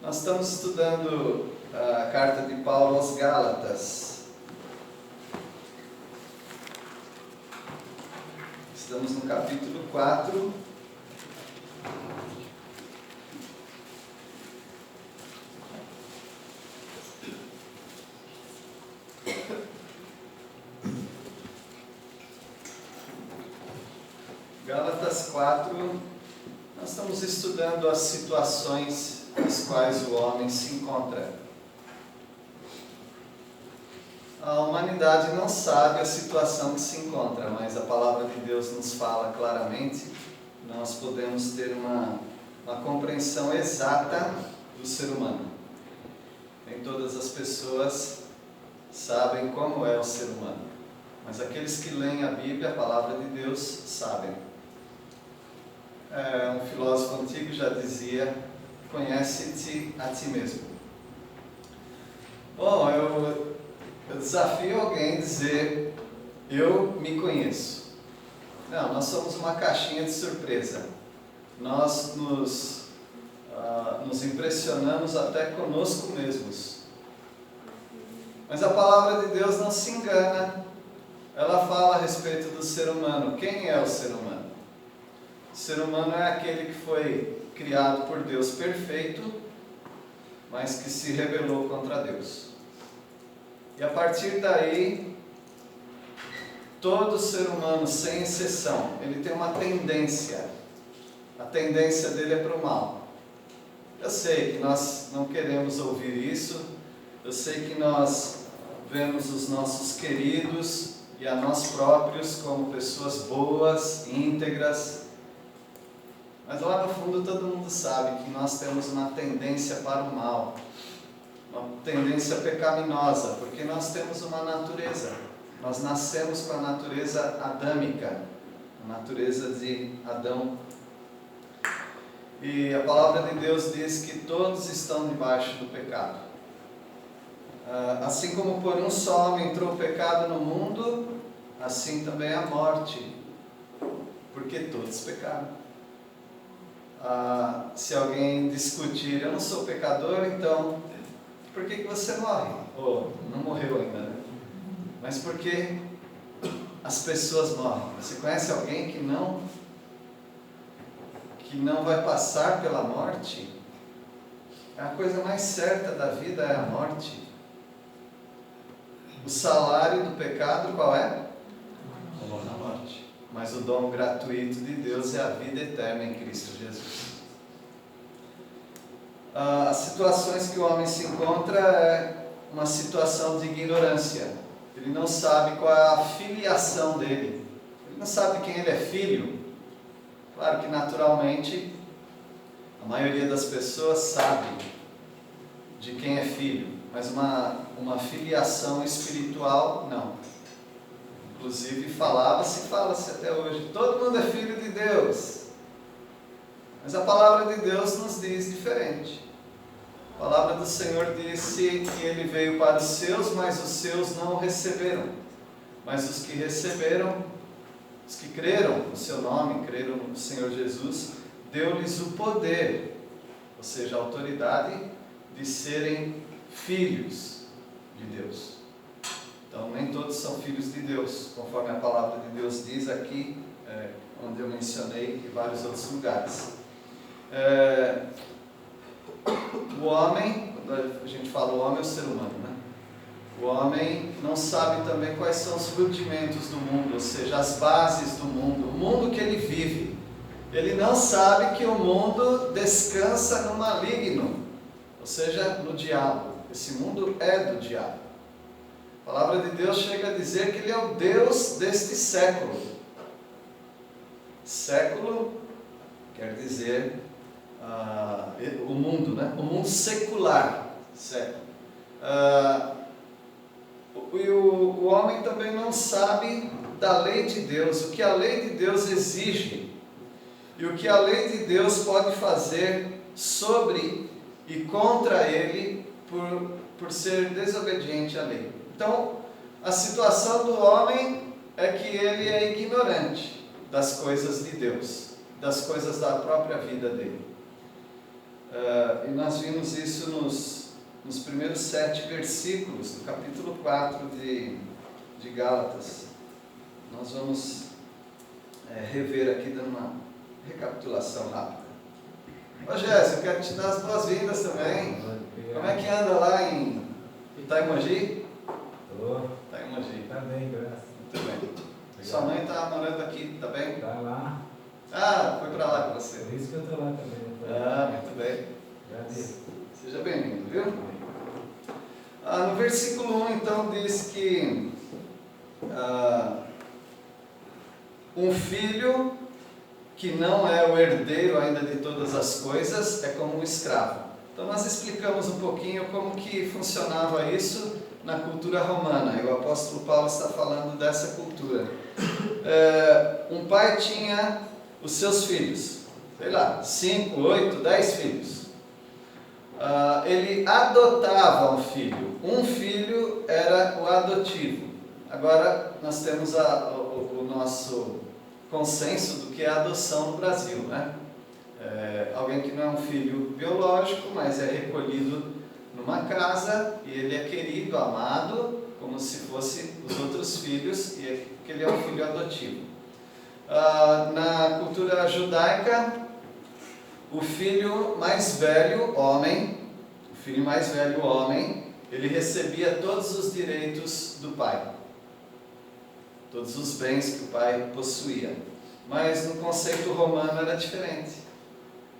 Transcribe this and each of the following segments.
Nós estamos estudando a carta de Paulo aos Gálatas. Estamos no capítulo 4. Gálatas 4, nós estamos estudando as situações nas quais o homem se encontra. A humanidade não sabe a situação que se encontra, mas a palavra de Deus nos fala claramente. Nós podemos ter uma compreensão exata do ser humano. Nem todas as pessoas sabem como é o ser humano, mas aqueles que leem a Bíblia, a palavra de Deus, sabem. Um filósofo antigo já dizia: conhece-te a ti mesmo. Bom, eu desafio alguém a dizer: eu me conheço. Não, nós somos uma caixinha de surpresa. Nós nos impressionamos até conosco mesmos. Mas a palavra de Deus não se engana. Ela fala a respeito do ser humano. Quem é o ser humano? O ser humano é aquele que foi criado por Deus perfeito, mas que se rebelou contra Deus. E a partir daí, todo ser humano, sem exceção, ele tem uma tendência. A tendência dele é para o mal. Eu sei que nós não queremos ouvir isso. Eu sei que nós vemos os nossos queridos e a nós próprios como pessoas boas, íntegras. Mas lá no fundo todo mundo sabe que nós temos uma tendência para o mal, uma tendência pecaminosa, porque nós temos uma natureza. Nós nascemos com a natureza adâmica, a natureza de Adão. E a palavra de Deus diz que todos estão debaixo do pecado. Assim como por um só homem entrou o pecado no mundo, assim também a morte, porque todos pecaram. Se alguém discutir: eu não sou pecador, então por que você morre? Ou não morreu ainda, né? Mas por que as pessoas morrem? Você conhece alguém que não vai passar pela morte? A coisa mais certa da vida é a morte. O salário do pecado qual é? A morte. Mas o dom gratuito de Deus é a vida eterna em Cristo Jesus. As situações que o homem se encontra é uma situação de ignorância. Ele não sabe qual é a filiação dele. Ele não sabe quem ele é filho. Claro que naturalmente a maioria das pessoas sabe de quem é filho, mas uma filiação espiritual não. Inclusive fala-se até hoje: todo mundo é filho de Deus. Mas a palavra de Deus nos diz diferente. A palavra do Senhor disse que Ele veio para os seus, mas os seus não o receberam. Mas os que receberam, os que creram no seu nome, creram no Senhor Jesus, deu-lhes o poder, ou seja, a autoridade de serem filhos de Deus. Então, nem todos são filhos de Deus, conforme a palavra de Deus diz aqui, onde eu mencionei, em vários outros lugares. O homem, quando a gente fala o homem, é o ser humano, né? O homem não sabe também quais são os rudimentos do mundo, ou seja, as bases do mundo, o mundo que ele vive. Ele não sabe que o mundo descansa no maligno, ou seja, no diabo. Esse mundo é do diabo. A palavra de Deus chega a dizer que Ele é o Deus deste século. Século quer dizer o mundo, né? O mundo secular. Século. O homem também não sabe da lei de Deus, o que a lei de Deus exige e o que a lei de Deus pode fazer sobre e contra ele por ser desobediente à lei. Então, a situação do homem é que ele é ignorante das coisas de Deus, das coisas da própria vida dele. E nós vimos isso nos primeiros 7 versículos do capítulo 4 de Gálatas. Nós vamos rever aqui, dando uma recapitulação rápida. Ô Jéssica, eu quero te dar as boas-vindas também. Como é que anda lá em Itaimogi? Está em Mogi. Está bem, graças. Muito bem. Sua mãe está morando aqui, tá bem? Está lá. Ah, foi para lá com você. Por isso que eu estou lá também. Muito bem. Agradeço. Seja bem-vindo, viu? No versículo 1, então, diz que um filho que não é o herdeiro ainda de todas as coisas é como um escravo. Então, nós explicamos um pouquinho como que funcionava isso na cultura romana, e o apóstolo Paulo está falando dessa cultura. Um pai tinha os seus filhos, sei lá, 5, 8, 10 filhos. Ele adotava um filho era o adotivo. Agora nós temos o nosso consenso do que é a adoção no Brasil, né? Alguém que não é um filho biológico, mas é recolhido numa casa, e ele é querido, amado, como se fosse os outros filhos, e que ele é um filho adotivo. Na cultura judaica, o filho mais velho, homem, ele recebia todos os direitos do pai, todos os bens que o pai possuía. Mas no conceito romano era diferente.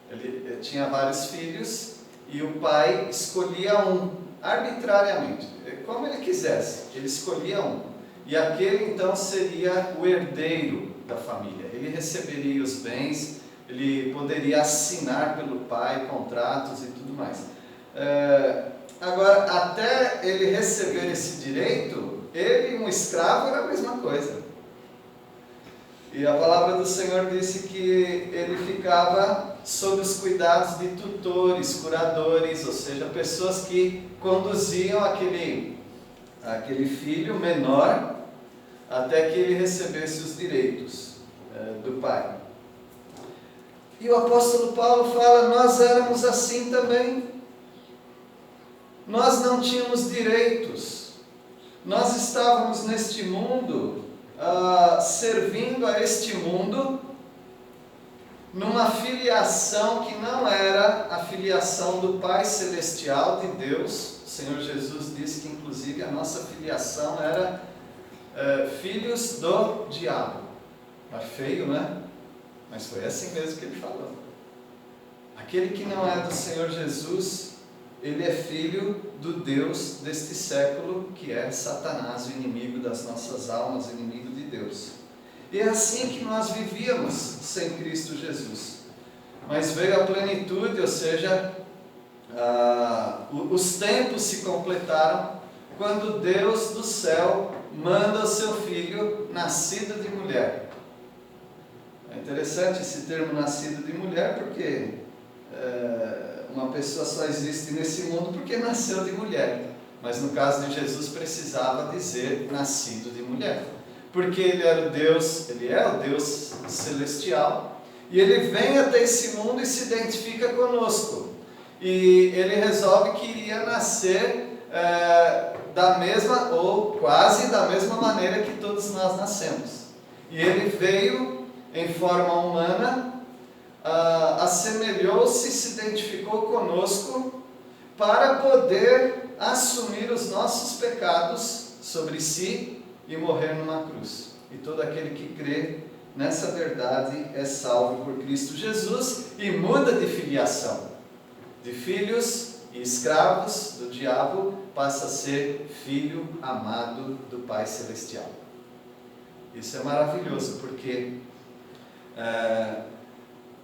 Ele tinha vários filhos, e o pai escolhia um, arbitrariamente, como ele quisesse, ele escolhia um. E aquele então seria o herdeiro da família. Ele receberia os bens, ele poderia assinar pelo pai contratos e tudo mais. Agora, até ele receber esse direito, ele, um escravo, era a mesma coisa. E a palavra do Senhor disse que ele ficava sob os cuidados de tutores, curadores, ou seja, pessoas que conduziam aquele filho menor até que ele recebesse os direitos do pai. E o apóstolo Paulo fala: nós éramos assim também. Nós não tínhamos direitos. Nós estávamos neste mundo, servindo a este mundo, numa filiação que não era a filiação do Pai Celestial de Deus. O Senhor Jesus disse que inclusive a nossa filiação era filhos do diabo. É feio, né? Mas foi assim mesmo que ele falou. Aquele que não é do Senhor Jesus, ele é filho do Deus deste século, que é Satanás, o inimigo das nossas almas, o inimigo de Deus. E é assim que nós vivíamos sem Cristo Jesus. Mas veio a plenitude, ou seja, os tempos se completaram quando Deus do céu manda o seu Filho nascido de mulher. É interessante esse termo nascido de mulher, porque uma pessoa só existe nesse mundo porque nasceu de mulher. Mas no caso de Jesus precisava dizer nascido de mulher. Porque ele era ele é o Deus celestial, e ele vem até esse mundo e se identifica conosco. E ele resolve que iria nascer da mesma, ou quase da mesma maneira que todos nós nascemos. E ele veio em forma humana, assemelhou-se, se identificou conosco, para poder assumir os nossos pecados sobre si e morrer numa cruz. E todo aquele que crê nessa verdade é salvo por Cristo Jesus e muda de filiação. De filhos e escravos do diabo, passa a ser filho amado do Pai Celestial. Isso é maravilhoso, porque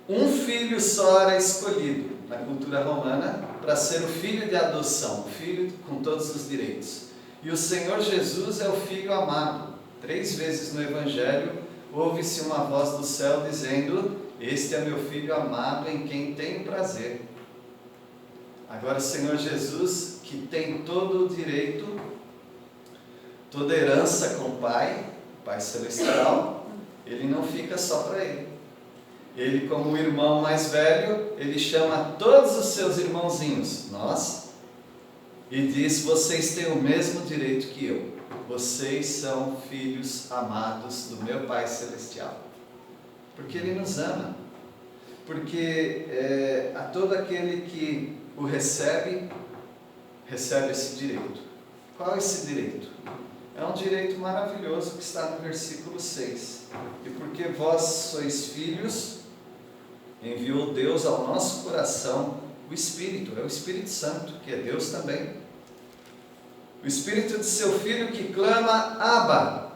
um filho só era escolhido na cultura romana para ser o filho de adoção, o filho com todos os direitos. E o Senhor Jesus é o Filho amado. 3 vezes no Evangelho ouve-se uma voz do céu dizendo: este é meu Filho amado em quem tenho prazer. Agora o Senhor Jesus, que tem todo o direito, toda herança com o Pai Celestial, ele não fica só para ele. Ele, como o irmão mais velho, ele chama todos os seus irmãozinhos, nós, e diz: vocês têm o mesmo direito que eu. Vocês são filhos amados do meu Pai Celestial. Porque Ele nos ama. Porque a todo aquele que o recebe, recebe esse direito. Qual é esse direito? É um direito maravilhoso que está no versículo 6. E porque vós sois filhos, enviou Deus ao nosso coração o Espírito, é o Espírito Santo, que é Deus também. O Espírito de seu Filho que clama Abba.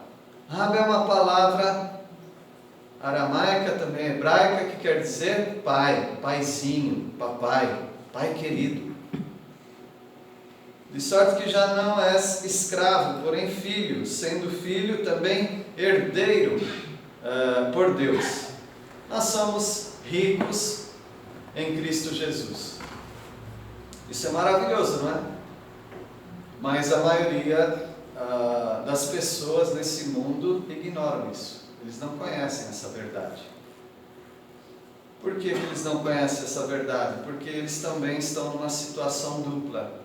Abba é uma palavra aramaica, também hebraica, que quer dizer pai, paizinho, papai, pai querido. De sorte que já não és escravo, porém filho, sendo filho também herdeiro por Deus. Nós somos ricos em Cristo Jesus. Isso é maravilhoso, não é? Mas a maioria das pessoas nesse mundo ignoram isso. Eles não conhecem essa verdade. Por que eles não conhecem essa verdade? Porque eles também estão numa situação dupla,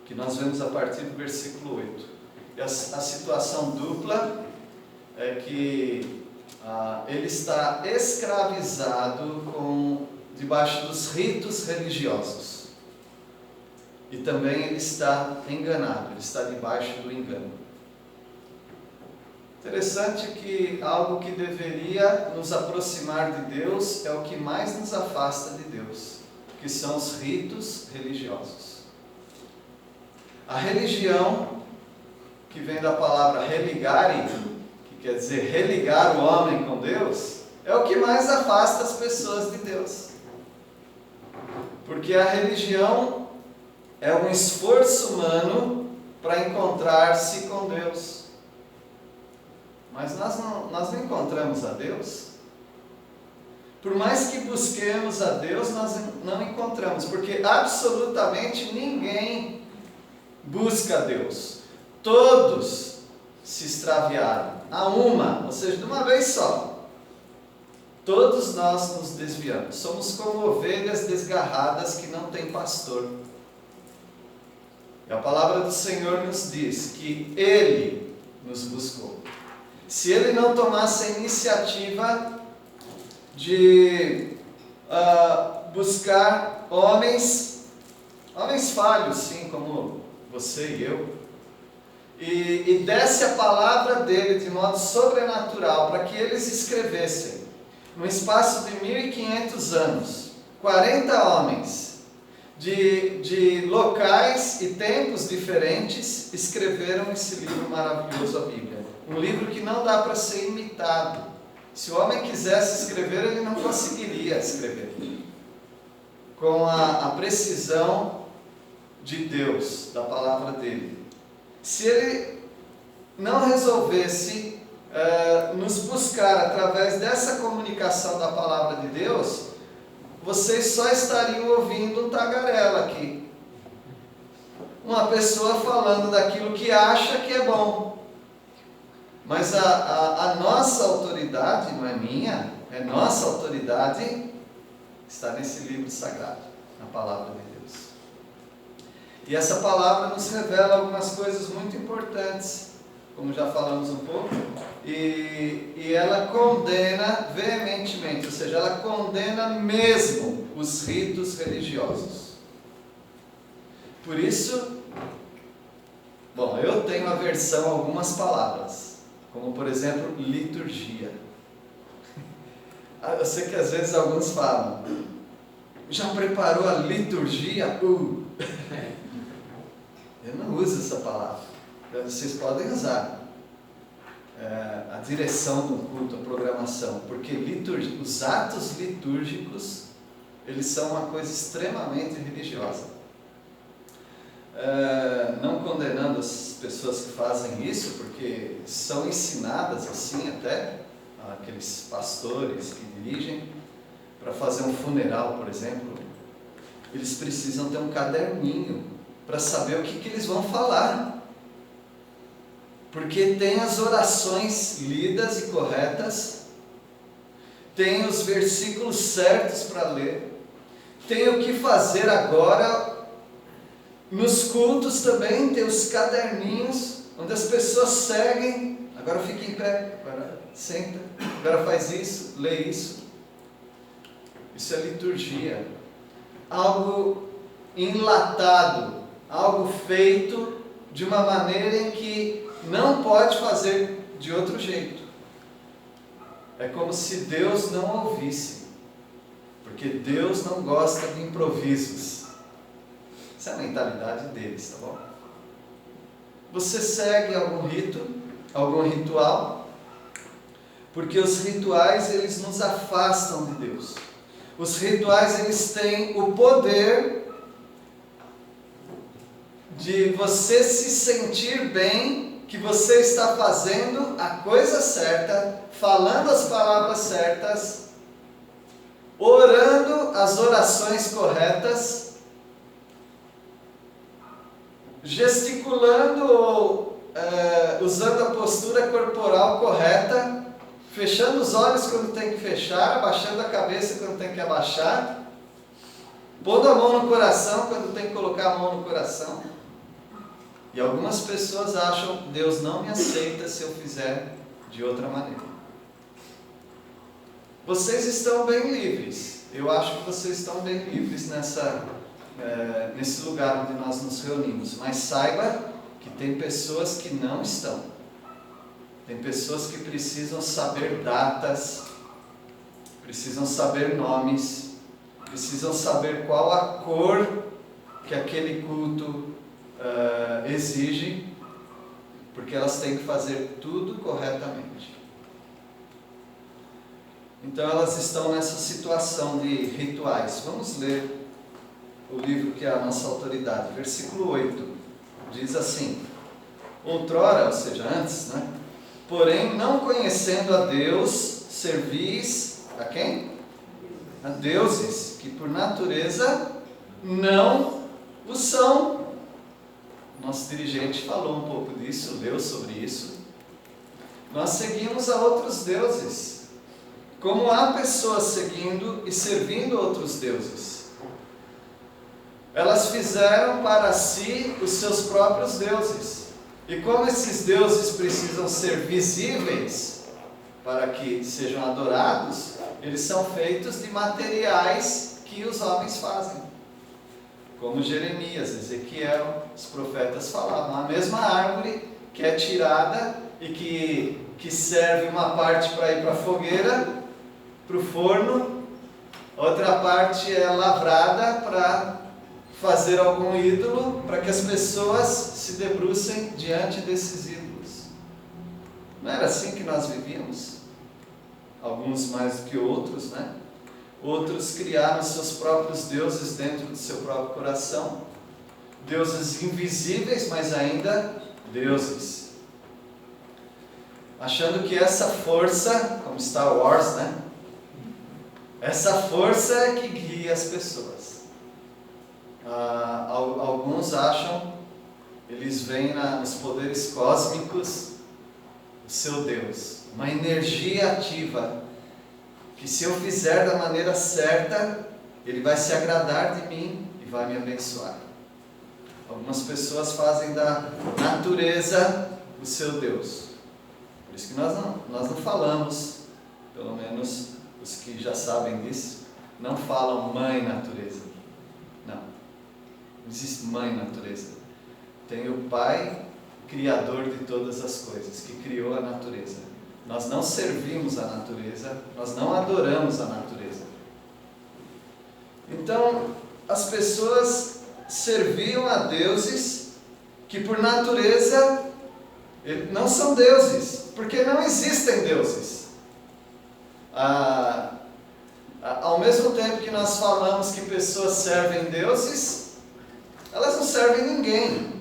que nós vemos a partir do versículo 8. E a situação dupla é que ele está escravizado debaixo dos ritos religiosos. E também ele está enganado, ele está debaixo do engano. Interessante que algo que deveria nos aproximar de Deus é o que mais nos afasta de Deus, que são os ritos religiosos. A religião, que vem da palavra religare, que quer dizer religar o homem com Deus, é o que mais afasta as pessoas de Deus. Porque a religião é um esforço humano para encontrar-se com Deus. Mas nós não encontramos a Deus. Por mais que busquemos a Deus, nós não encontramos, porque absolutamente ninguém busca a Deus. Todos se extraviaram, ou seja, de uma vez só. Todos nós nos desviamos. Somos como ovelhas desgarradas que não têm pastor. E a palavra do Senhor nos diz que Ele nos buscou. Se Ele não tomasse a iniciativa de buscar homens falhos, sim, como você e eu, e desse a palavra dele de modo sobrenatural para que eles escrevessem, no espaço de 1500 anos, 40 homens de locais e tempos diferentes escreveram esse livro maravilhoso, a Bíblia. Um livro que não dá para ser imitado. Se o homem quisesse escrever, ele não conseguiria escrever com a precisão de Deus, da palavra dele. Se ele não resolvesse nos buscar através dessa comunicação da palavra de Deus, vocês só estariam ouvindo um tagarela aqui. Uma pessoa falando daquilo que acha que é bom. Mas a nossa autoridade, não é minha, é nossa autoridade, está nesse livro sagrado, na palavra de Deus. E essa palavra nos revela algumas coisas muito importantes, como já falamos um pouco, e ela condena veementemente, ou seja, ela condena mesmo os ritos religiosos. Por isso, bom, eu tenho aversão a algumas palavras, como por exemplo, liturgia. Eu sei que às vezes alguns falam, já preparou a liturgia? Eu não uso essa palavra. Vocês podem usar a direção do culto, a programação, porque os atos litúrgicos, eles são uma coisa extremamente religiosa. Não condenando as pessoas que fazem isso, porque são ensinadas assim até, aqueles pastores que dirigem, para fazer um funeral, por exemplo, eles precisam ter um caderninho para saber o que eles vão falar, porque tem as orações lidas e corretas, tem os versículos certos para ler, tem o que fazer agora. Nos cultos também tem os caderninhos, onde as pessoas seguem, agora fica em pé, agora senta, agora faz isso, lê isso. Isso é liturgia. Algo enlatado, algo feito de uma maneira em que não pode fazer de outro jeito. É como se Deus não ouvisse, porque Deus não gosta de improvisos. Essa é a mentalidade deles, tá bom? Você segue algum rito, algum ritual, porque os rituais eles nos afastam de Deus. Os rituais eles têm o poder de você se sentir bem, que você está fazendo a coisa certa, falando as palavras certas, orando as orações corretas, gesticulando ou usando a postura corporal correta, fechando os olhos quando tem que fechar, abaixando a cabeça quando tem que abaixar, pondo a mão no coração quando tem que colocar a mão no coração. E algumas pessoas acham que Deus não me aceita se eu fizer de outra maneira. Vocês estão bem livres. Eu acho que vocês estão bem livres nesse lugar onde nós nos reunimos. Mas saiba que tem pessoas que não estão. Tem pessoas que precisam saber datas, precisam saber nomes, precisam saber qual a cor que aquele culto exige, porque elas têm que fazer tudo corretamente. Então elas estão nessa situação de rituais. Vamos ler o livro que é a nossa autoridade. Versículo 8 diz assim: outrora, ou seja, antes, né? Porém, não conhecendo a Deus, servis a quem? A deuses, que por natureza não o são. Nosso dirigente falou um pouco disso, leu sobre isso. Nós seguimos a outros deuses, como há pessoas seguindo e servindo outros deuses. Elas fizeram para si os seus próprios deuses. E como esses deuses precisam ser visíveis para que sejam adorados, eles são feitos de materiais que os homens fazem. Como Jeremias, Ezequiel, os profetas falavam. A mesma árvore que é tirada e que serve uma parte para ir para a fogueira, para o forno, outra parte é lavrada para fazer algum ídolo, para que as pessoas se debrucem diante desses ídolos. Não era assim que nós vivíamos? Alguns mais do que outros, né? Outros criaram seus próprios deuses dentro do seu próprio coração. Deuses invisíveis, mas ainda deuses. Achando que essa força, como Star Wars, né? Essa força é que guia as pessoas. Alguns acham, eles veem nos poderes cósmicos o seu Deus, uma energia ativa, que se eu fizer da maneira certa, Ele vai se agradar de mim e vai me abençoar. Algumas pessoas fazem da natureza o seu Deus. Por isso que nós não falamos, pelo menos os que já sabem disso, não falam mãe natureza. Não existe mãe natureza. Tem o Pai, Criador de todas as coisas, que criou a natureza. Nós não servimos a natureza, nós não adoramos a natureza. Então, as pessoas serviam a deuses que por natureza não são deuses, porque não existem deuses. Ao mesmo tempo que nós falamos que pessoas servem deuses, elas não servem ninguém.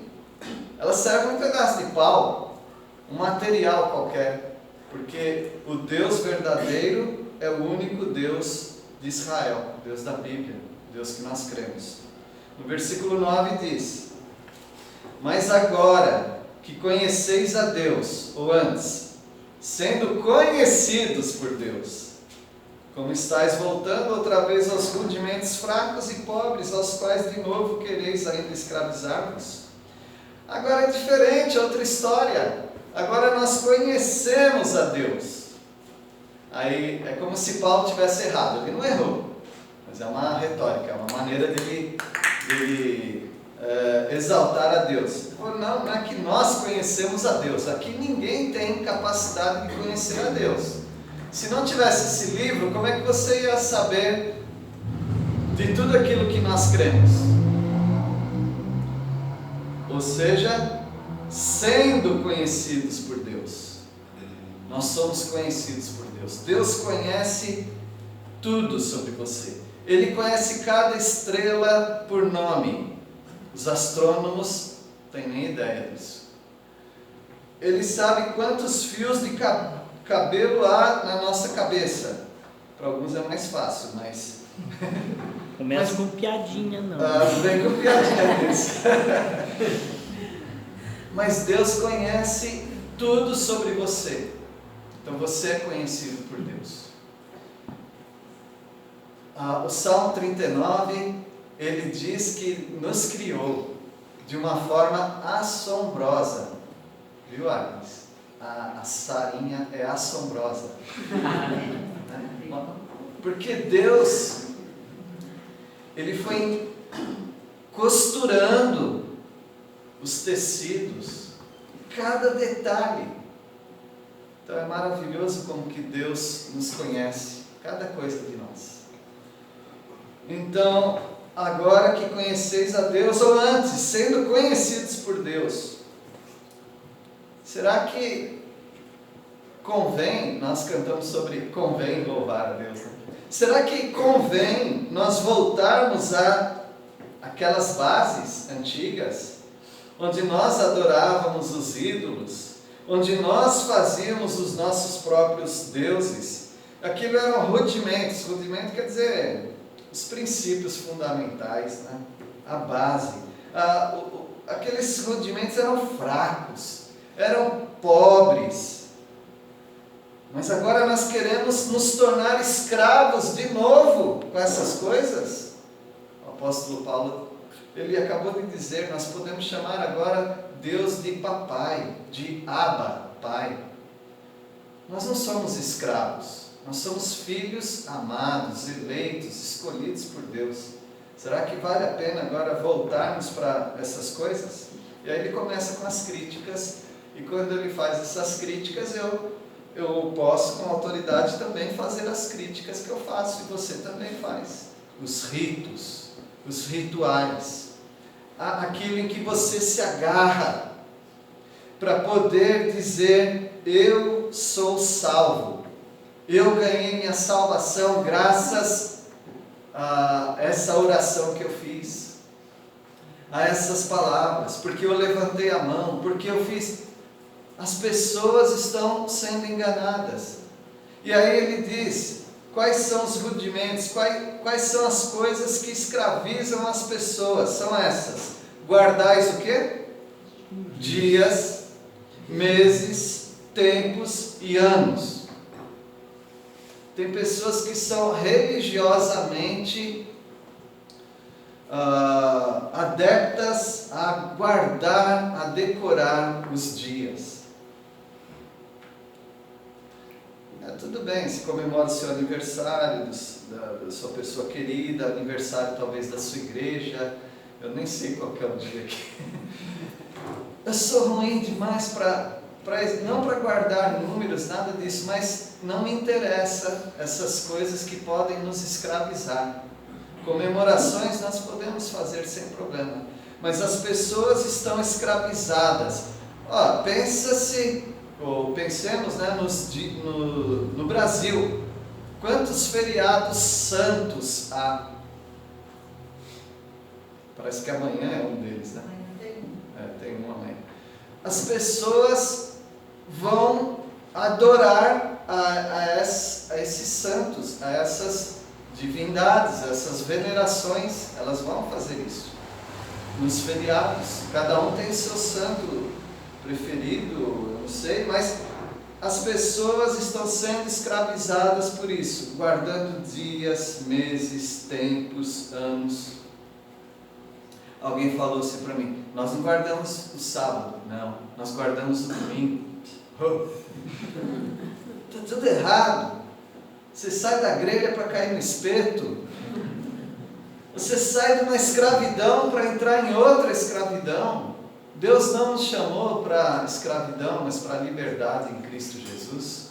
Elas servem um pedaço de pau, um material qualquer, porque o Deus verdadeiro é o único Deus de Israel, o Deus da Bíblia, o Deus que nós cremos. No versículo 9 diz: mas agora que conheceis a Deus, ou antes, sendo conhecidos por Deus, Como estáis voltando outra vez aos rudimentos fracos e pobres, aos quais de novo quereis ainda escravizar-vos? Agora é diferente, outra história. Agora nós conhecemos a Deus. Aí é como se Paulo tivesse errado. Ele não errou, mas é uma retórica, é uma maneira dele exaltar a Deus. Ele falou, não é que nós conhecemos a Deus. Aqui ninguém tem capacidade de conhecer a Deus. Se não tivesse esse livro, como é que você ia saber de tudo aquilo que nós cremos? Ou seja, sendo conhecidos por Deus. Nós somos conhecidos por Deus. Deus conhece tudo sobre você. Ele conhece cada estrela por nome. Os astrônomos não têm nem ideia disso. Ele sabe quantos fios de cabelo há na nossa cabeça. Para alguns é mais fácil, mas... Começa com piadinha, não. Não vem com piadinha disso. Mas Deus conhece tudo sobre você. Então você é conhecido por Deus. O Salmo 39, ele diz que nos criou de uma forma assombrosa. Viu, Agnes? A Sarinha é assombrosa. Porque Deus, Ele foi costurando os tecidos, cada detalhe. Então é maravilhoso como que Deus nos conhece, cada coisa de nós. Então, agora que conheceis a Deus, ou antes, sendo conhecidos por Deus, será que convém, nós cantamos sobre convém louvar a Deus, né? Será que convém nós voltarmos a aquelas bases antigas, onde nós adorávamos os ídolos, onde nós fazíamos os nossos próprios deuses? Aquilo eram rudimentos. Rudimento quer dizer os princípios fundamentais, né? A base. Aqueles rudimentos eram fracos, eram pobres. Mas agora nós queremos nos tornar escravos de novo com essas coisas. O apóstolo Paulo, ele acabou de dizer, nós podemos chamar agora Deus de papai, de Abba, pai. Nós não somos escravos, nós somos filhos amados, eleitos, escolhidos por Deus. Será que vale a pena agora voltarmos para essas coisas? E aí ele começa com as críticas, e quando ele faz essas críticas, eu posso com autoridade também fazer as críticas que eu faço, e você também faz. Os ritos, os rituais, aquilo em que você se agarra para poder dizer, eu sou salvo, eu ganhei minha salvação graças a essa oração que eu fiz, a essas palavras, porque eu levantei a mão, porque eu fiz. As pessoas estão sendo enganadas. E aí ele diz, quais são os rudimentos, quais são as coisas que escravizam as pessoas? São essas. Guardais o quê? Dias, meses, tempos e anos. Tem pessoas que são religiosamente adeptas a guardar, a decorar os dias. Tudo bem, se comemora o seu aniversário, da sua pessoa querida, aniversário talvez da sua igreja, eu nem sei qual que é o dia aqui. Eu sou ruim demais não para guardar números, nada disso, mas não me interessa essas coisas que podem nos escravizar. Comemorações nós podemos fazer sem problema, mas as pessoas estão escravizadas. Pensemos, né, no Brasil, quantos feriados santos há? Parece que amanhã é um deles, né? Tem um amanhã. As pessoas vão adorar a esses santos, a essas divindades, a essas venerações, elas vão fazer isso. Nos feriados, cada um tem seu santo preferido, eu não sei, mas as pessoas estão sendo escravizadas por isso, guardando dias, meses, tempos, anos. Alguém falou assim para mim: nós não guardamos o sábado, não, nós guardamos o domingo. Está tudo errado. Você sai da grelha para cair no espeto. Você sai de uma escravidão para entrar em outra escravidão. Deus não nos chamou para escravidão, mas para liberdade em Cristo Jesus.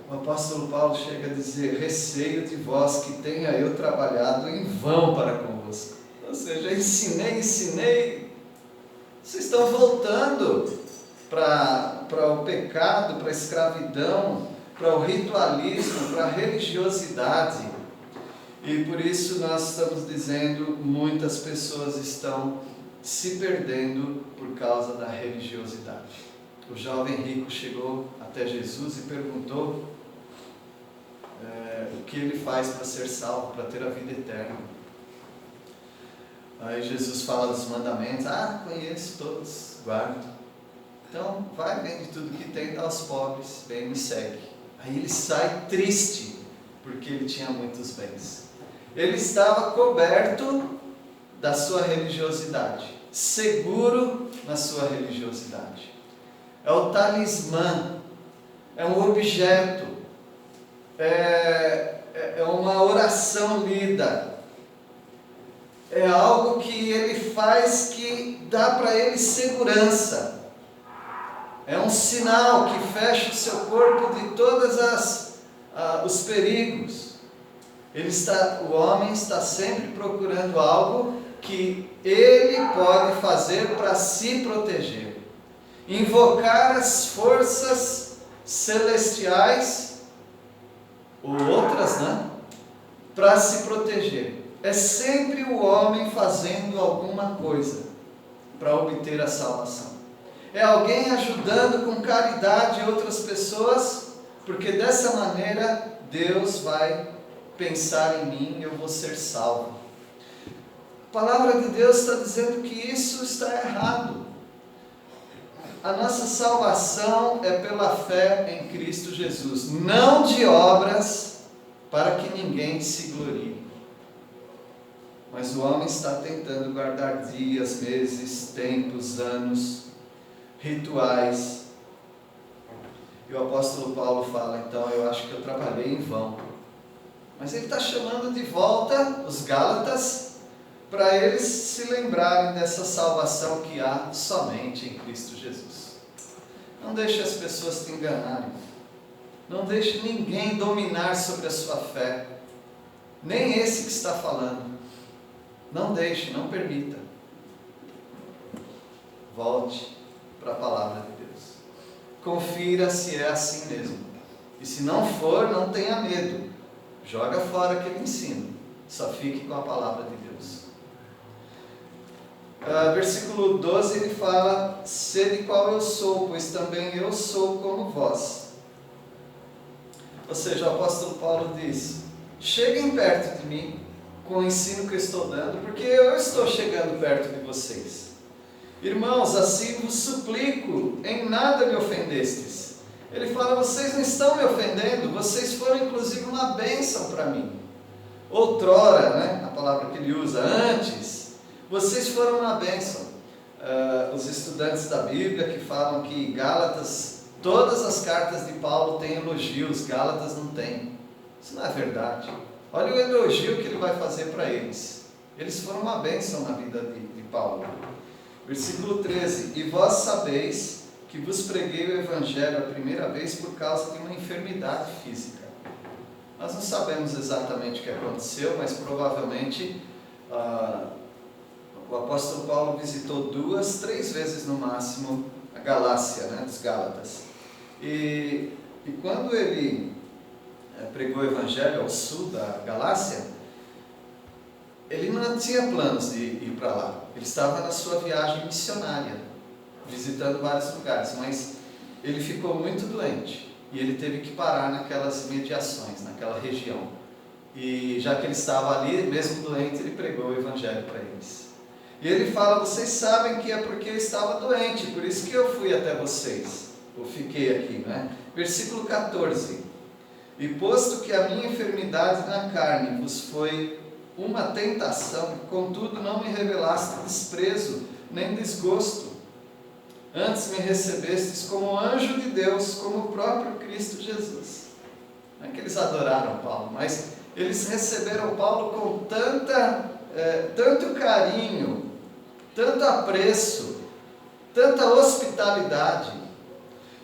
O apóstolo Paulo chega a dizer: receio de vós que tenha eu trabalhado em vão para convosco. Ou seja, ensinei. Vocês estão voltando para o pecado, para a escravidão, para o ritualismo, para a religiosidade. E por isso nós estamos dizendo, muitas pessoas estão se perdendo por causa da religiosidade. O jovem rico chegou até Jesus e perguntou o que ele faz para ser salvo, para ter a vida eterna. Aí Jesus fala dos mandamentos: conheço todos, guardo. Então vai, vende tudo que tem, dá aos pobres, vem e me segue. Aí ele sai triste, porque ele tinha muitos bens. Ele estava coberto da sua religiosidade, seguro na sua religiosidade. É o talismã, é um objeto, é uma oração lida, é algo que ele faz que dá para ele segurança, é um sinal que fecha o seu corpo de todos os perigos. O homem está sempre procurando algo que ele pode fazer para se proteger, invocar as forças celestiais ou outras, para se proteger. É sempre o homem fazendo alguma coisa para obter a salvação. É alguém ajudando com caridade outras pessoas, porque dessa maneira Deus vai pensar em mim, eu vou ser salvo. A palavra de Deus está dizendo que isso está errado. A nossa salvação é pela fé em Cristo Jesus, não de obras, para que ninguém se glorie. Mas o homem está tentando guardar dias, meses, tempos, anos, rituais. E o apóstolo Paulo fala: então eu acho que eu trabalhei em vão. Mas ele está chamando de volta os Gálatas para eles se lembrarem dessa salvação que há somente em Cristo Jesus. Não deixe as pessoas te enganarem. Não deixe ninguém dominar sobre a sua fé. Nem esse que está falando. Não deixe, não permita. Volte para a palavra de Deus. Confira se é assim mesmo. E se não for, não tenha medo. Joga fora aquele ensino. Só fique com a palavra de Deus. Versículo 12 ele fala: sede qual eu sou, pois também eu sou como vós. Ou seja, o apóstolo Paulo diz: cheguem perto de mim com o ensino que eu estou dando, porque eu estou chegando perto de vocês. Irmãos, assim vos suplico, em nada me ofendestes. Ele fala: vocês não estão me ofendendo, vocês foram inclusive uma bênção para mim. Outrora, a palavra que ele usa, antes, vocês foram uma bênção. Os estudantes da Bíblia que falam que Gálatas, todas as cartas de Paulo têm elogios, Gálatas não tem. Isso não é verdade. Olha o elogio que ele vai fazer para eles. Eles foram uma bênção na vida de Paulo. Versículo 13: e vós sabeis que vos preguei o Evangelho a primeira vez por causa de uma enfermidade física. Nós não sabemos exatamente o que aconteceu, mas provavelmente o apóstolo Paulo visitou 2, 3 vezes no máximo a Galácia, dos Gálatas. E quando ele pregou o Evangelho ao sul da Galácia, ele não tinha planos de ir para lá. Ele estava na sua viagem missionária, visitando vários lugares, mas ele ficou muito doente e ele teve que parar naquelas imediações, naquela região. E já que ele estava ali, mesmo doente, ele pregou o Evangelho para eles. E ele fala, vocês sabem que é porque eu estava doente, por isso que eu fui até vocês, eu fiquei aqui, né? Versículo 14. E posto que a minha enfermidade na carne vos foi uma tentação, contudo não me revelaste desprezo, nem desgosto. Antes me recebestes como anjo de Deus, como o próprio Cristo Jesus. Não é que eles adoraram Paulo, mas eles receberam Paulo com tanto carinho, tanto apreço, tanta hospitalidade,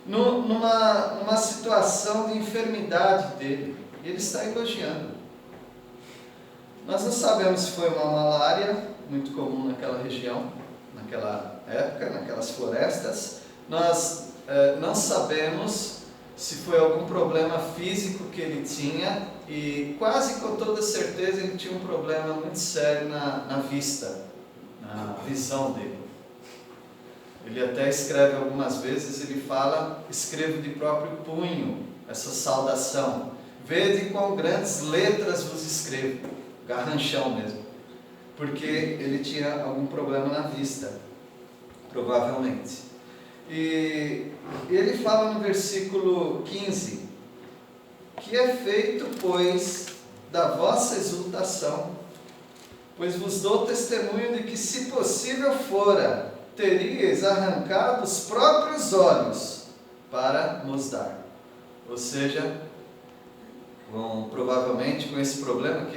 numa situação de enfermidade dele. Ele está elogiando. Nós não sabemos se foi uma malária, muito comum naquela região, naquela época, naquelas florestas. Nós não sabemos se foi algum problema físico que ele tinha, e quase com toda certeza ele tinha um problema muito sério na vista, na visão dele. Ele até escreve algumas vezes, ele fala, escrevo de próprio punho essa saudação. Vede quão grandes letras vos escrevo, garranchão mesmo, porque ele tinha algum problema na vista, provavelmente. E ele fala no versículo 15, que é feito, pois, da vossa exultação, pois vos dou testemunho de que, se possível fora, teríeis arrancado os próprios olhos para nos dar. Ou seja, provavelmente com esse problema que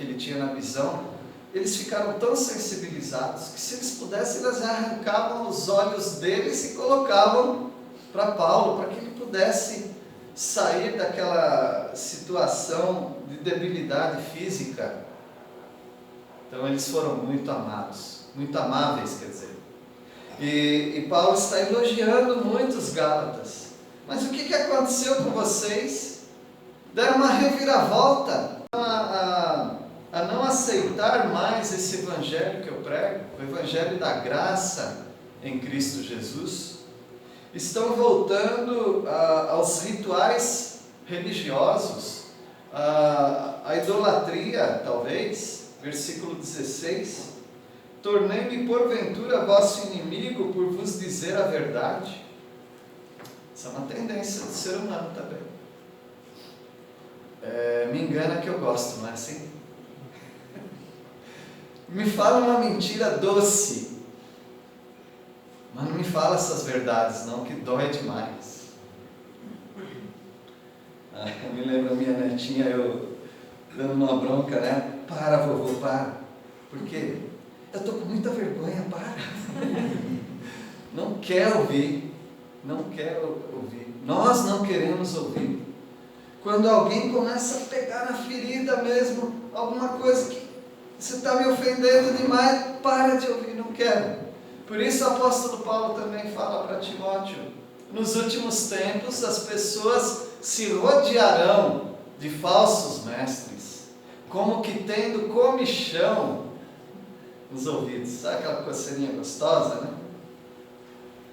ele tinha na visão, eles ficaram tão sensibilizados que, se eles pudessem, eles arrancavam os olhos deles e colocavam para Paulo, para que ele pudesse sair daquela situação de debilidade física. Então eles foram muito amados, muito amáveis, quer dizer. E Paulo está elogiando muito os Gálatas. Mas o que aconteceu com vocês? Deram uma reviravolta a não aceitar mais esse evangelho que eu prego, o evangelho da graça em Cristo Jesus. Estão voltando aos rituais religiosos, a idolatria, talvez. Versículo 16: tornei-me porventura vosso inimigo por vos dizer a verdade. Essa é uma tendência do ser humano também. Me engana que eu gosto, não é assim? Me fala uma mentira doce, mas não me fala essas verdades não, que dói demais. Eu me lembro a minha netinha, eu dando uma bronca, né? Para, vovô, para. Por quê? Eu estou com muita vergonha, para. Não quer ouvir. Não quer ouvir. Nós não queremos ouvir. Quando alguém começa a pegar na ferida mesmo, alguma coisa que você está me ofendendo demais, para de ouvir, não quero. Por isso o apóstolo Paulo também fala para Timóteo, nos últimos tempos as pessoas se rodearão de falsos mestres, como que tendo comichão nos ouvidos. Sabe aquela coceirinha gostosa, né?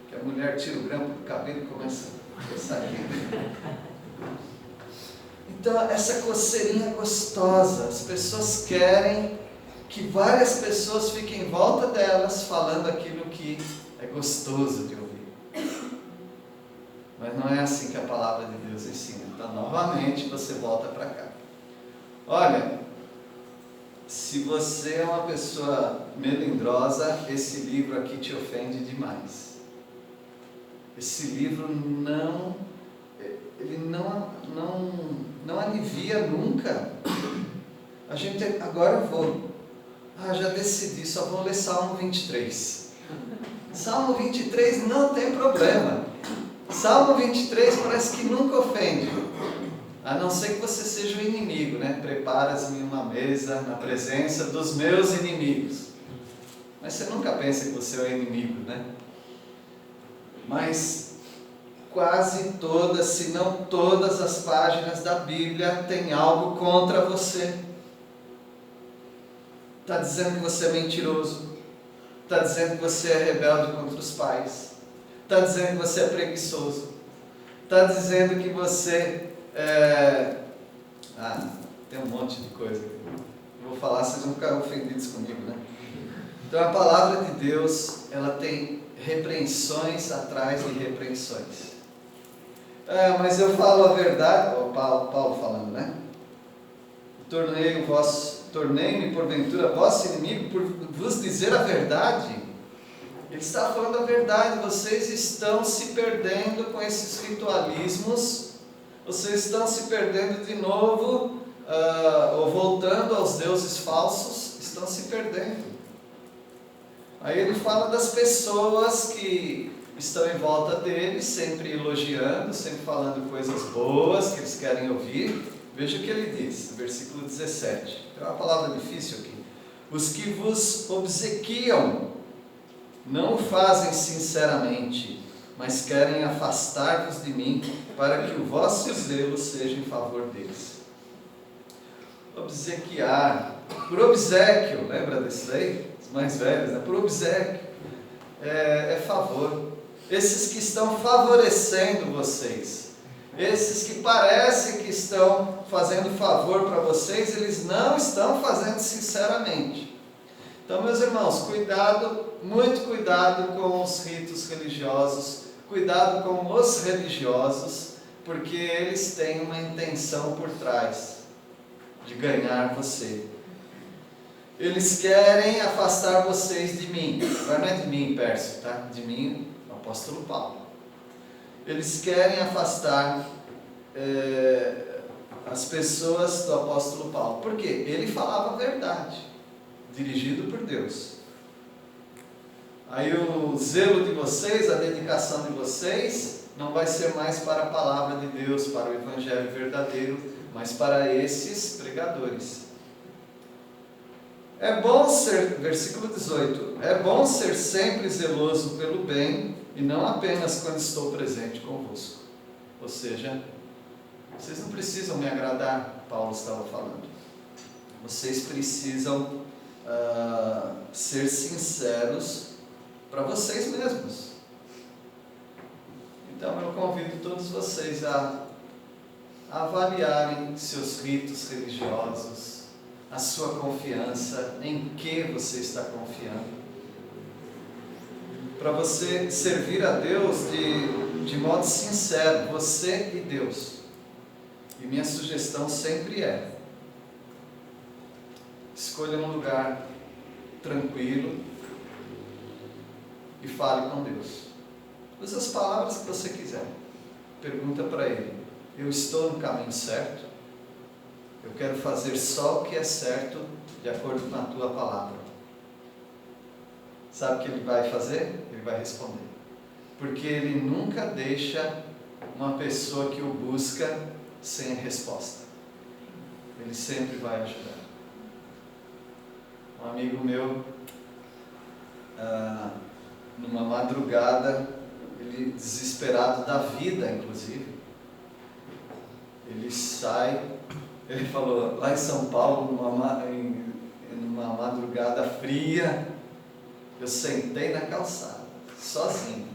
Que a mulher tira o grampo do cabelo e começa a coçar aqui. Então, essa coceirinha gostosa, as pessoas querem que várias pessoas fiquem em volta delas falando aquilo que é gostoso de ouvir. Mas não é assim que a palavra de Deus ensina. Então, novamente, você volta para cá. Olha, se você é uma pessoa melindrosa, esse livro aqui te ofende demais. Esse livro não alivia nunca. Agora eu vou. Já decidi, só vou ler Salmo 23. Salmo 23 não tem problema. Salmo 23 parece que nunca ofende. A não ser que você seja o inimigo, né? Preparas-me uma mesa na presença dos meus inimigos. Mas você nunca pensa que você é o inimigo, né? Mas quase todas, se não todas as páginas da Bíblia têm algo contra você. Está dizendo que você é mentiroso. Está dizendo que você é rebelde contra os pais. Está dizendo que você é preguiçoso. Está dizendo que você tem um monte de coisa. Eu vou falar, vocês vão ficar ofendidos comigo, né? Então a palavra de Deus, ela tem repreensões atrás de repreensões. Mas eu falo a verdade, Paulo falando, né? Tornei-me porventura vosso inimigo por vos dizer a verdade. Ele está falando a verdade. Vocês estão se perdendo com esses ritualismos. Vocês estão se perdendo de novo, ou voltando aos deuses falsos. Estão se perdendo. Aí ele fala das pessoas que estão em volta dele, sempre elogiando, sempre falando coisas boas que eles querem ouvir. Veja o que ele diz, no versículo 17. É uma palavra difícil aqui. Os que vos obsequiam não o fazem sinceramente, mas querem afastar-vos de mim, para que o vosso zelo seja em favor deles. Obsequiar, por obséquio, lembra desse daí? Os mais velhos, né? Por obséquio, é favor. Esses que estão favorecendo vocês, esses que parecem que estão fazendo favor para vocês, eles não estão fazendo sinceramente. Então, meus irmãos, cuidado, muito cuidado com os ritos religiosos, cuidado com os religiosos, porque eles têm uma intenção por trás de ganhar você. Eles querem afastar vocês de mim. Agora não é de mim, Pércio, tá? De mim, o apóstolo Paulo. Eles querem afastar as pessoas do apóstolo Paulo. Por quê? Ele falava a verdade, dirigido por Deus. Aí o zelo de vocês, a dedicação de vocês, não vai ser mais para a palavra de Deus, para o evangelho verdadeiro, mas para esses pregadores. É bom ser, versículo 18, é bom ser sempre zeloso pelo bem, e não apenas quando estou presente convosco. Ou seja, vocês não precisam me agradar, Paulo estava falando. Vocês precisam ser sinceros para vocês mesmos. Então eu convido todos vocês a avaliarem seus ritos religiosos, a sua confiança, em que você está confiando, para você servir a Deus de modo sincero, você e Deus. E minha sugestão sempre é: escolha um lugar tranquilo e fale com Deus. Use as palavras que você quiser. Pergunta para Ele: eu estou no caminho certo? Eu quero fazer só o que é certo de acordo com a tua palavra. Sabe o que ele vai fazer? Ele vai responder. Porque ele nunca deixa uma pessoa que o busca sem a resposta. Ele sempre vai ajudar. Um amigo meu, numa madrugada, ele desesperado da vida, inclusive, ele sai. Ele falou, lá em São Paulo, numa madrugada fria, eu sentei na calçada, sozinho,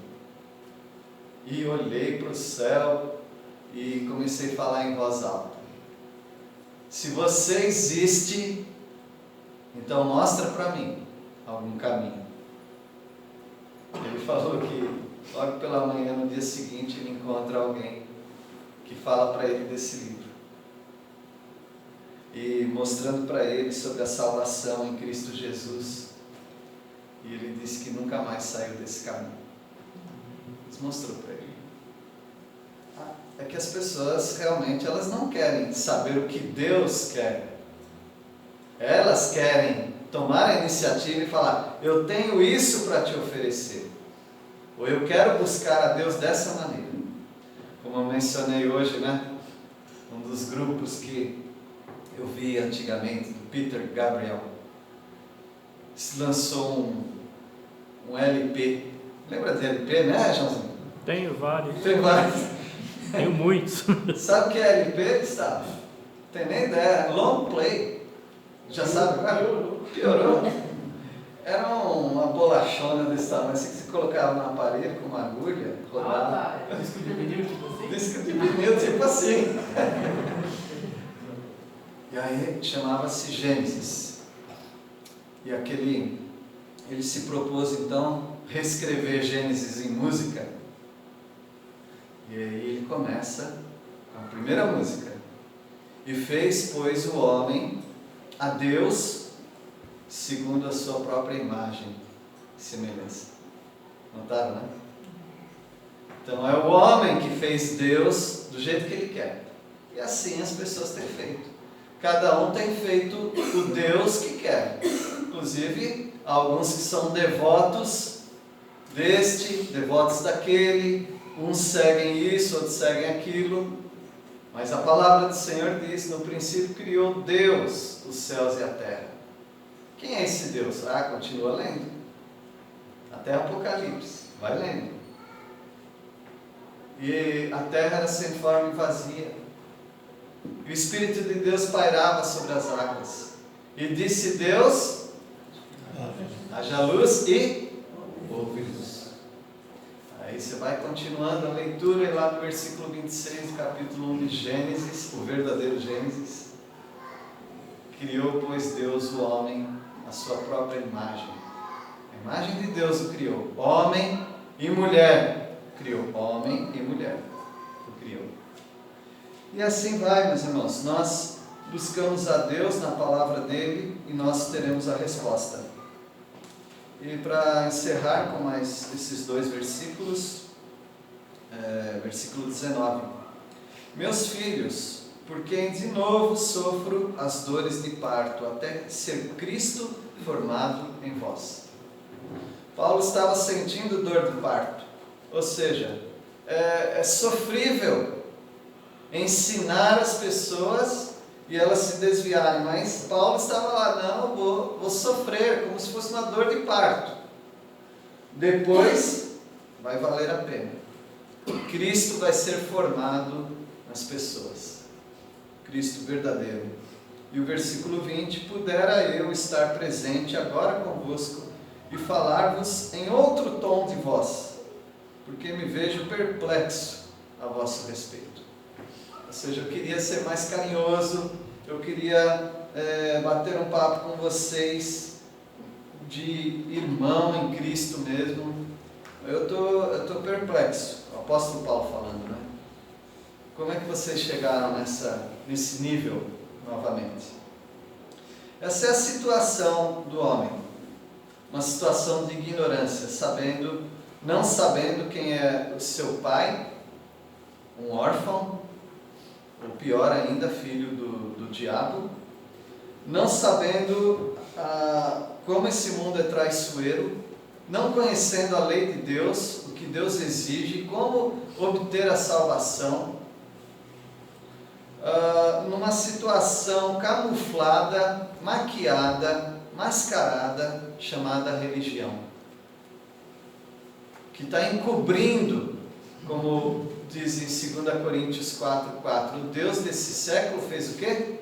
e olhei para o céu e comecei a falar em voz alta: se você existe, então mostra para mim algum caminho. Ele falou que logo pela manhã, no dia seguinte, ele encontra alguém que fala para ele desse livro, e mostrando para ele sobre a salvação em Cristo Jesus, e ele disse que nunca mais saiu desse caminho. Deus mostrou para ele. É que as pessoas realmente, elas não querem saber o que Deus quer. Elas querem tomar a iniciativa e falar: eu tenho isso para te oferecer, ou eu quero buscar a Deus dessa maneira. Como eu mencionei hoje, né? Um dos grupos que eu vi antigamente, do Peter Gabriel, lançou um LP. Lembra de LP, né, Joãozinho? Tenho vários. Tem vários. Tenho muitos. Sabe o que é LP, Gustavo? Tem nem ideia. Long play. Já sabe? Piorou. Era uma bolachona desse tamanho, assim, que você colocava na parede com uma agulha, rodava. Disco de vinil, tipo assim? Disco de vinil, tipo assim. E aí chamava-se Gênesis. E aquele ele se propôs então reescrever Gênesis em música. E aí ele começa com a primeira música. E fez, pois, o homem a Deus segundo a sua própria imagem e semelhança. Notaram, né? Então é o homem que fez Deus do jeito que ele quer. E assim as pessoas têm feito. Cada um tem feito o Deus que quer. Inclusive, alguns que são devotos deste, devotos daquele. Uns seguem isso, outros seguem aquilo. Mas a palavra do Senhor diz: no princípio criou Deus os céus e a terra. Quem é esse Deus? Continua lendo. Até Apocalipse. Vai lendo. E a terra era sem forma e vazia. E o Espírito de Deus pairava sobre as águas. E disse Deus: haja luz e ouve-luz. Aí você vai continuando a leitura e lá no versículo 26 do capítulo 1 de Gênesis, o verdadeiro Gênesis: criou, pois, Deus o homem à sua própria imagem. A imagem de Deus o criou. Homem e mulher criou. Homem e mulher o criou. E assim vai, meus irmãos. Nós buscamos a Deus na palavra dele e nós teremos a resposta. E para encerrar com mais esses 2 versículos, versículo 19: meus filhos, por quem de novo sofro as dores de parto, até ser Cristo formado em vós. Paulo estava sentindo dor de parto, ou seja, é sofrível ensinar as pessoas e elas se desviarem, mas Paulo estava lá: não, vou sofrer, como se fosse uma dor de parto. Depois vai valer a pena. Cristo vai ser formado nas pessoas, Cristo verdadeiro. E o versículo 20: pudera eu estar presente agora convosco e falar-vos em outro tom de voz, porque me vejo perplexo a vosso respeito. Ou seja, eu queria ser mais carinhoso, eu queria bater um papo com vocês de irmão em Cristo mesmo. Eu tô perplexo. O apóstolo Paulo falando, né? Como é que vocês chegaram nesse nível novamente? Essa é a situação do homem. Uma situação de ignorância, não sabendo quem é o seu pai, um órfão, ou pior ainda, filho do diabo, não sabendo como esse mundo é traiçoeiro, não conhecendo a lei de Deus, o que Deus exige, como obter a salvação, numa situação camuflada, maquiada, mascarada, chamada religião, que está encobrindo, como diz em 2 Coríntios 4:4, o Deus desse século fez o quê?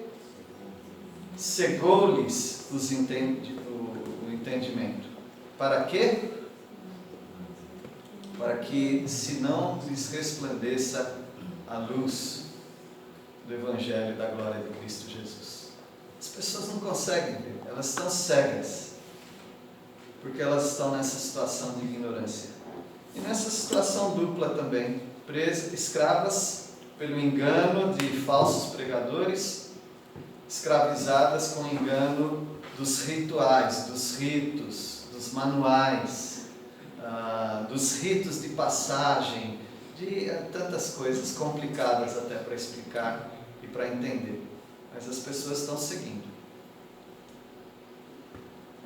Cegou-lhes o entendimento. Para quê? Para que se não lhes resplandeça a luz do Evangelho da glória de Cristo Jesus. As pessoas não conseguem ver, elas estão cegas, porque elas estão nessa situação de ignorância. E nessa situação dupla também, presas, escravas pelo engano de falsos pregadores, escravizadas com o engano dos rituais, dos ritos, dos manuais, dos ritos de passagem, de tantas coisas complicadas até para explicar e para entender. Mas as pessoas estão seguindo.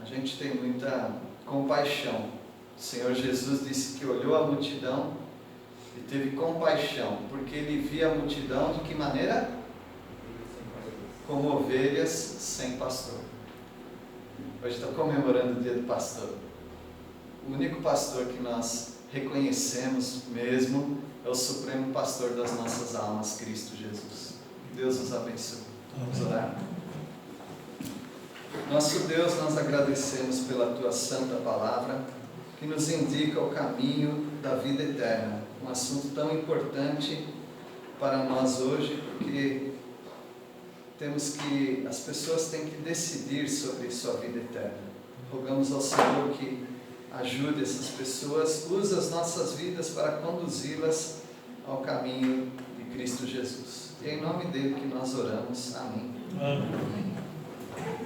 A gente tem muita compaixão. O Senhor Jesus disse que olhou a multidão e teve compaixão, porque ele via a multidão de que maneira? Como ovelhas sem pastor. Hoje está comemorando o dia do pastor. O único pastor que nós reconhecemos mesmo é o supremo pastor das nossas almas, Cristo Jesus. Que Deus nos abençoe. Vamos orar? Nosso Deus, nós agradecemos pela Tua santa palavra, que nos indica o caminho da vida eterna. Um assunto tão importante para nós hoje, porque as pessoas têm que decidir sobre sua vida eterna. Rogamos ao Senhor que ajude essas pessoas, use as nossas vidas para conduzi-las ao caminho de Cristo Jesus. E é em nome dele que nós oramos. Amém. Amém.